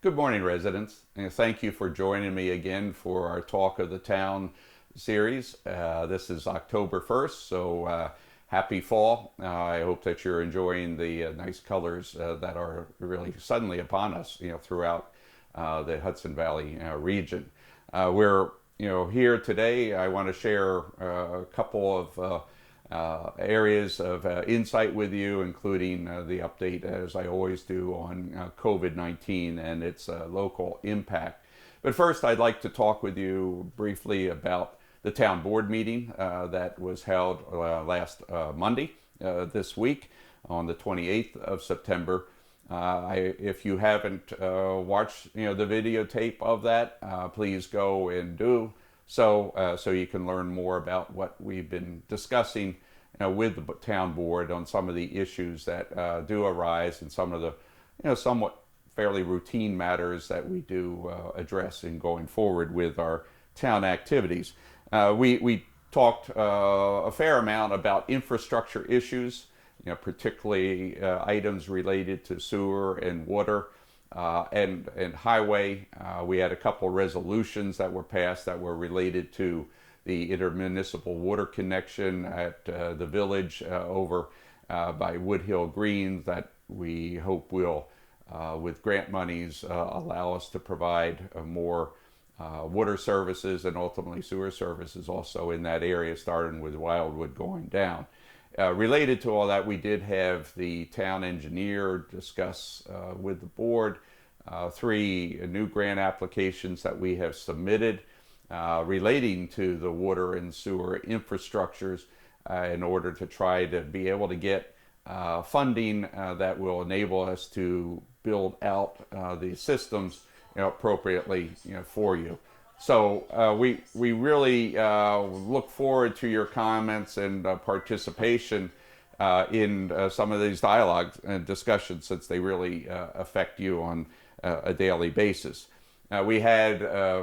Good morning, residents, and thank you for joining me again for our Talk of the Town series. This is October 1st, so happy fall. I hope that you're enjoying the nice colors that are really suddenly upon us, throughout the Hudson Valley region. We're, here today. I want to share a couple of areas of insight with you, including the update, as I always do, on COVID-19 and its local impact. But first, I'd like to talk with you briefly about the town board meeting that was held last Monday this week on the 28th of September. If you haven't watched the videotape of that, please go and do so you can learn more about what we've been discussing with the town board on some of the issues that do arise and some of the somewhat fairly routine matters that we do address in going forward with our town activities. We talked a fair amount about infrastructure issues, particularly items related to sewer and water and highway. We had a couple resolutions that were passed that were related to the intermunicipal water connection at the village over by Woodhill Green that we hope will, with grant monies, allow us to provide more water services and ultimately sewer services also in that area, starting with Wildwood going down. Related to all that, we did have the town engineer discuss with the board 3 new grant applications that we have submitted relating to the water and sewer infrastructures in order to try to be able to get funding that will enable us to build out the systems appropriately for you. So we really look forward to your comments and participation in some of these dialogues and discussions, since they really affect you on a daily basis. We had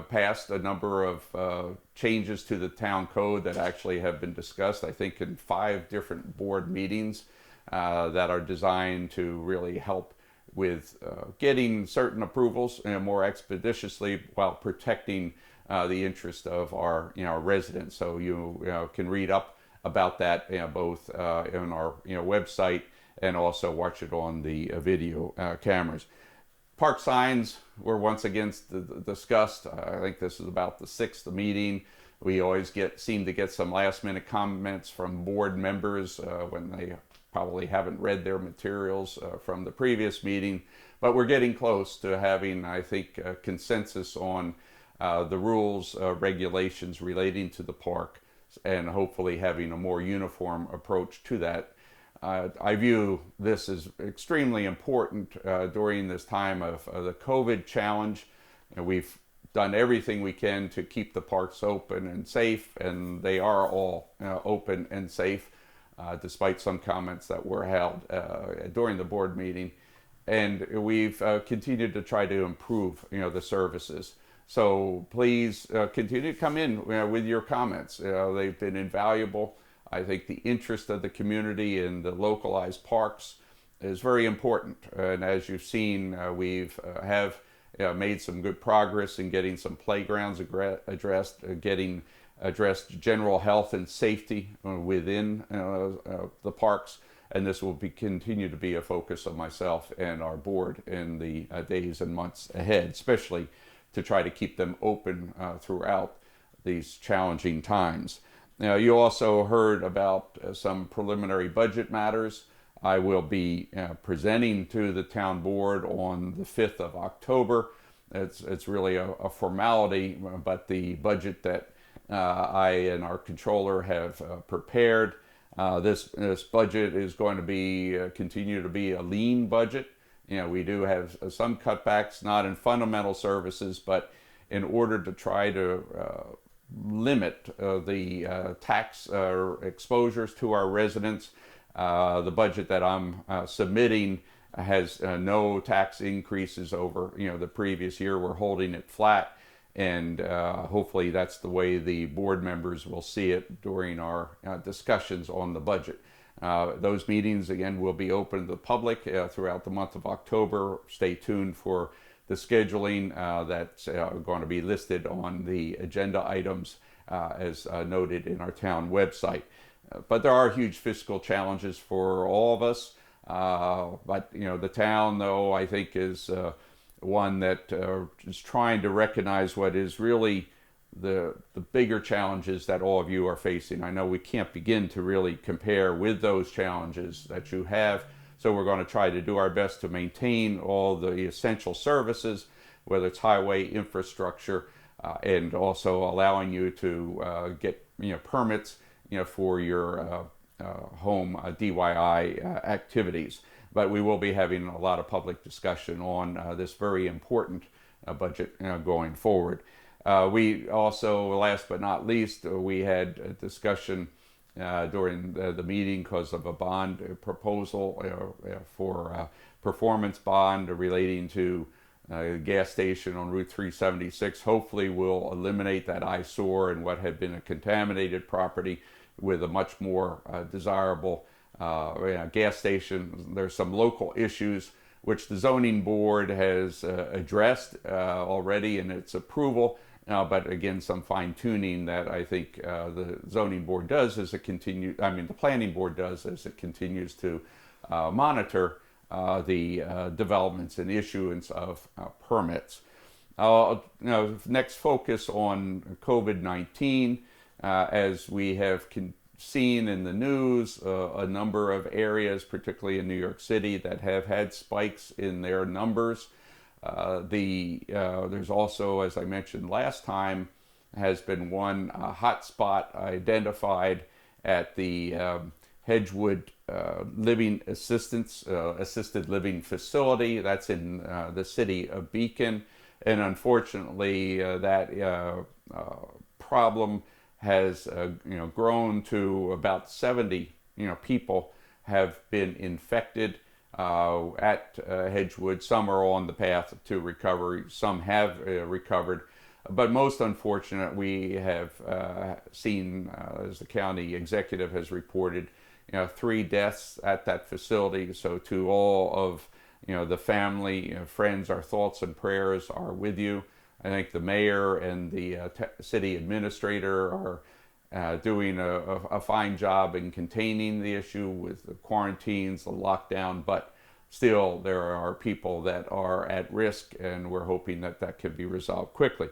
passed a number of changes to the town code that actually have been discussed, I think, in 5 different board meetings that are designed to really help with getting certain approvals more expeditiously while protecting the interest of our residents. So you can read up about that both on our website and also watch it on the video cameras. Park signs were once again discussed. I think this is about the 6th meeting. We always seem to get some last minute comments from board members when they probably haven't read their materials from the previous meeting, but we're getting close to having, I think, a consensus on the rules, regulations relating to the park, and hopefully having a more uniform approach to that. I view this as extremely important during this time of the COVID challenge. We've done everything we can to keep the parks open and safe, and they are all open and safe, despite some comments that were held during the board meeting. And we've continued to try to improve the services. So please continue to come in with your comments. They've been invaluable. I think the interest of the community in the localized parks is very important. And as you've seen, we've made some good progress in getting some playgrounds addressed, getting addressed general health and safety within the parks. And this will continue to be a focus of myself and our board in the days and months ahead, especially to try to keep them open throughout these challenging times. Now, you also heard about some preliminary budget matters. I will be presenting to the town board on the 5th of October. It's really a formality, but the budget that I and our controller have prepared, this budget is going to be continue to be a lean budget. We do have some cutbacks, not in fundamental services, but in order to try to limit the tax exposures to our residents. The budget that I'm submitting has no tax increases over the previous year. We're holding it flat, and hopefully that's the way the board members will see it during our discussions on the budget. Those meetings again will be open to the public throughout the month of October. Stay tuned for the scheduling that's going to be listed on the agenda items as noted in our town website. But there are huge fiscal challenges for all of us. But the town, though, I think is one that is trying to recognize what is really the bigger challenges that all of you are facing. I know we can't begin to really compare with those challenges that you have, so we're going to try to do our best to maintain all the essential services, whether it's highway infrastructure, and also allowing you to get permits for your home DIY activities. But we will be having a lot of public discussion on this very important budget going forward. We also, last but not least, we had a discussion during the meeting because of a bond proposal for performance bond relating to a gas station on Route 376. Hopefully we'll eliminate that eyesore and what had been a contaminated property with a much more desirable gas station. There's some local issues which the zoning board has addressed already in its approval. But again, some fine tuning that I think the zoning board does as it continues, the planning board does as it continues to monitor the developments and issuance of permits. Next focus on COVID-19. As we have seen in the news, a number of areas, particularly in New York City, that have had spikes in their numbers. There's also, as I mentioned last time, has been one hot spot identified at the Hedgewood assisted living facility. That's in the city of Beacon, and unfortunately, that problem has grown to about 70 people have been infected at Hedgewood. Some are on the path to recovery, some have recovered, but most unfortunate, we have seen, as the county executive has reported, 3 deaths at that facility. So to all of the family, friends, our thoughts and prayers are with you. I think the mayor and the city administrator are doing a fine job in containing the issue with the quarantines, the lockdown, but still there are people that are at risk, and we're hoping that that can be resolved quickly.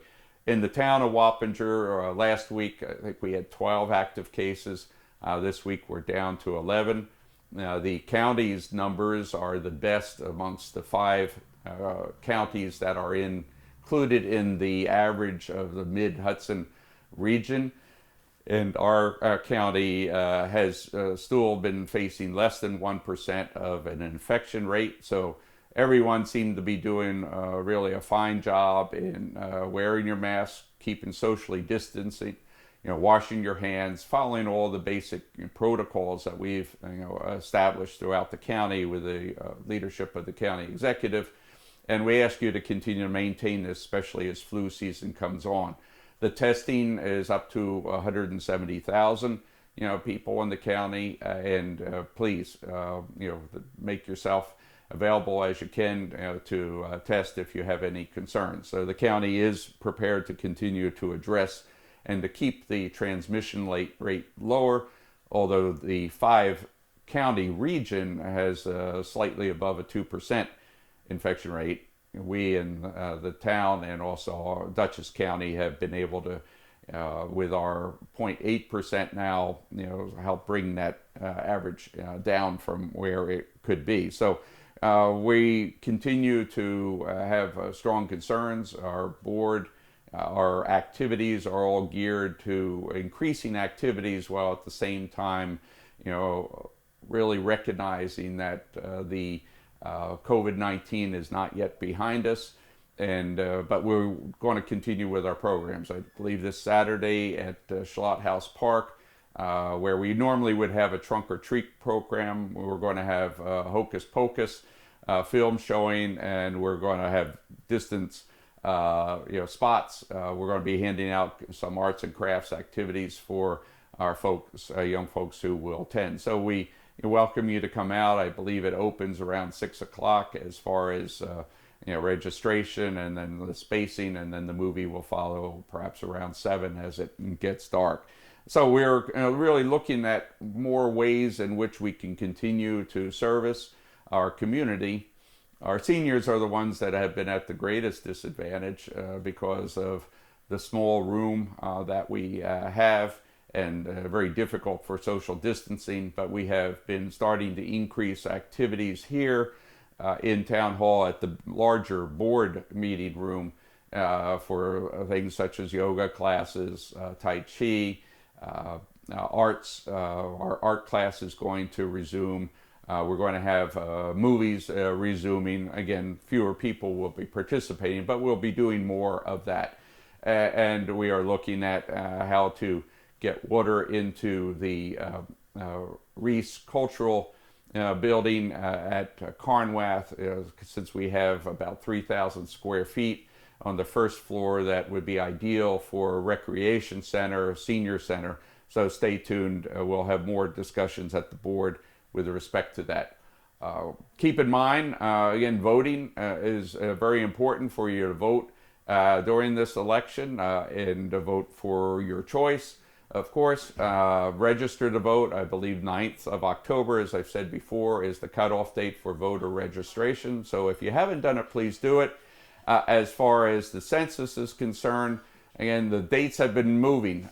In the town of Wappinger, last week, I think we had 12 active cases. This week we're down to 11. The county's numbers are the best amongst the 5 counties that are included in the average of the Mid-Hudson region. And our county has still been facing less than 1% of an infection rate. So everyone seemed to be doing really a fine job in wearing your mask, keeping socially distancing, washing your hands, following all the basic protocols that we've established throughout the county with the leadership of the county executive. And we ask you to continue to maintain this, especially as flu season comes on. The testing is up to 170,000, people in the county, and please, make yourself available as you can to test if you have any concerns. So the county is prepared to continue to address and to keep the transmission rate lower, although the 5-county region has slightly above a 2% infection rate. We in the town and also Dutchess County have been able to, with our 0.8% now, help bring that average down from where it could be. So we continue to have strong concerns. Our board, our activities are all geared to increasing activities while at the same time, really recognizing that the COVID-19 is not yet behind us, and but we're going to continue with our programs. I believe this Saturday at Schlott House Park, where we normally would have a trunk or treat program, we're going to have Hocus Pocus film showing, and we're going to have distance spots. We're going to be handing out some arts and crafts activities for our folks, young folks who will attend. So we welcome you to come out. I believe it opens around 6 o'clock as far as registration and then the spacing, and then the movie will follow perhaps around 7 as it gets dark. So we're really looking at more ways in which we can continue to service our community. Our seniors are the ones that have been at the greatest disadvantage because of the small room that we have, and very difficult for social distancing. But we have been starting to increase activities here in Town Hall at the larger board meeting room for things such as yoga classes, Tai Chi, arts. Our art class is going to resume. We're going to have movies resuming. Again, fewer people will be participating, but we'll be doing more of that. And we are looking at how to get water into the Reese Cultural building at Carnwath, since we have about 3,000 square feet on the first floor. That would be ideal for a recreation center, a senior center. So stay tuned. We'll have more discussions at the board with respect to that. Keep in mind, again, voting is very important for you to vote during this election and to vote for your choice. Of course, register to vote. I believe 9th of October, as I've said before, is the cutoff date for voter registration. So if you haven't done it, please do it. As far as the census is concerned, again, the dates have been moving.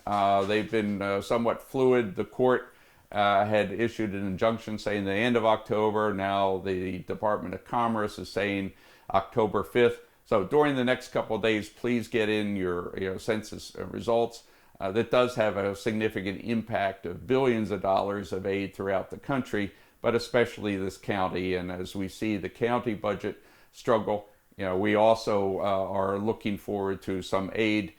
They've been somewhat fluid. The court had issued an injunction saying the end of October. Now the Department of Commerce is saying October 5th. So during the next couple of days, please get in your census results. That does have a significant impact of billions of dollars of aid throughout the country, but especially this county. And as we see the county budget struggle, we also are looking forward to some aid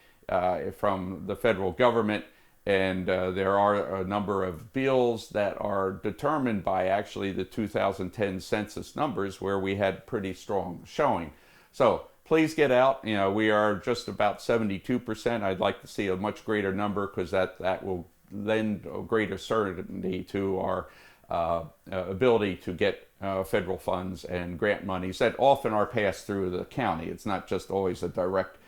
from the federal government. And there are a number of bills that are determined by actually the 2010 census numbers, where we had pretty strong showing. So please get out. We are just about 72%. I'd like to see a much greater number, because that will lend a greater certainty to our ability to get federal funds and grant monies that often are passed through the county. It's not just always a direct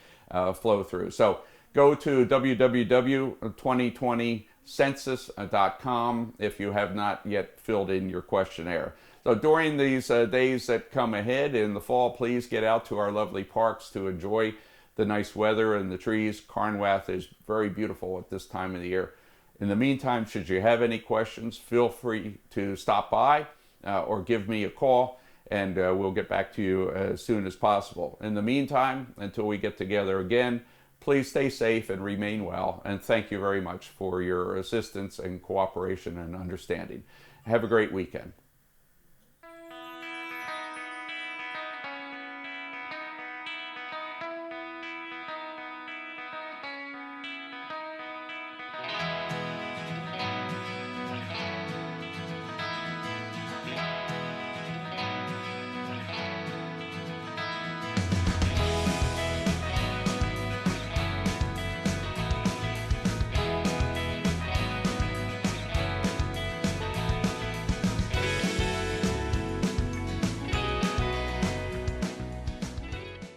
flow through. So go to www.2020census.com if you have not yet filled in your questionnaire. So during these days that come ahead in the fall, please get out to our lovely parks to enjoy the nice weather and the trees. Carnwath is very beautiful at this time of the year. In the meantime, should you have any questions, feel free to stop by or give me a call, and we'll get back to you as soon as possible. In the meantime, until we get together again, please stay safe and remain well. And thank you very much for your assistance and cooperation and understanding. Have a great weekend.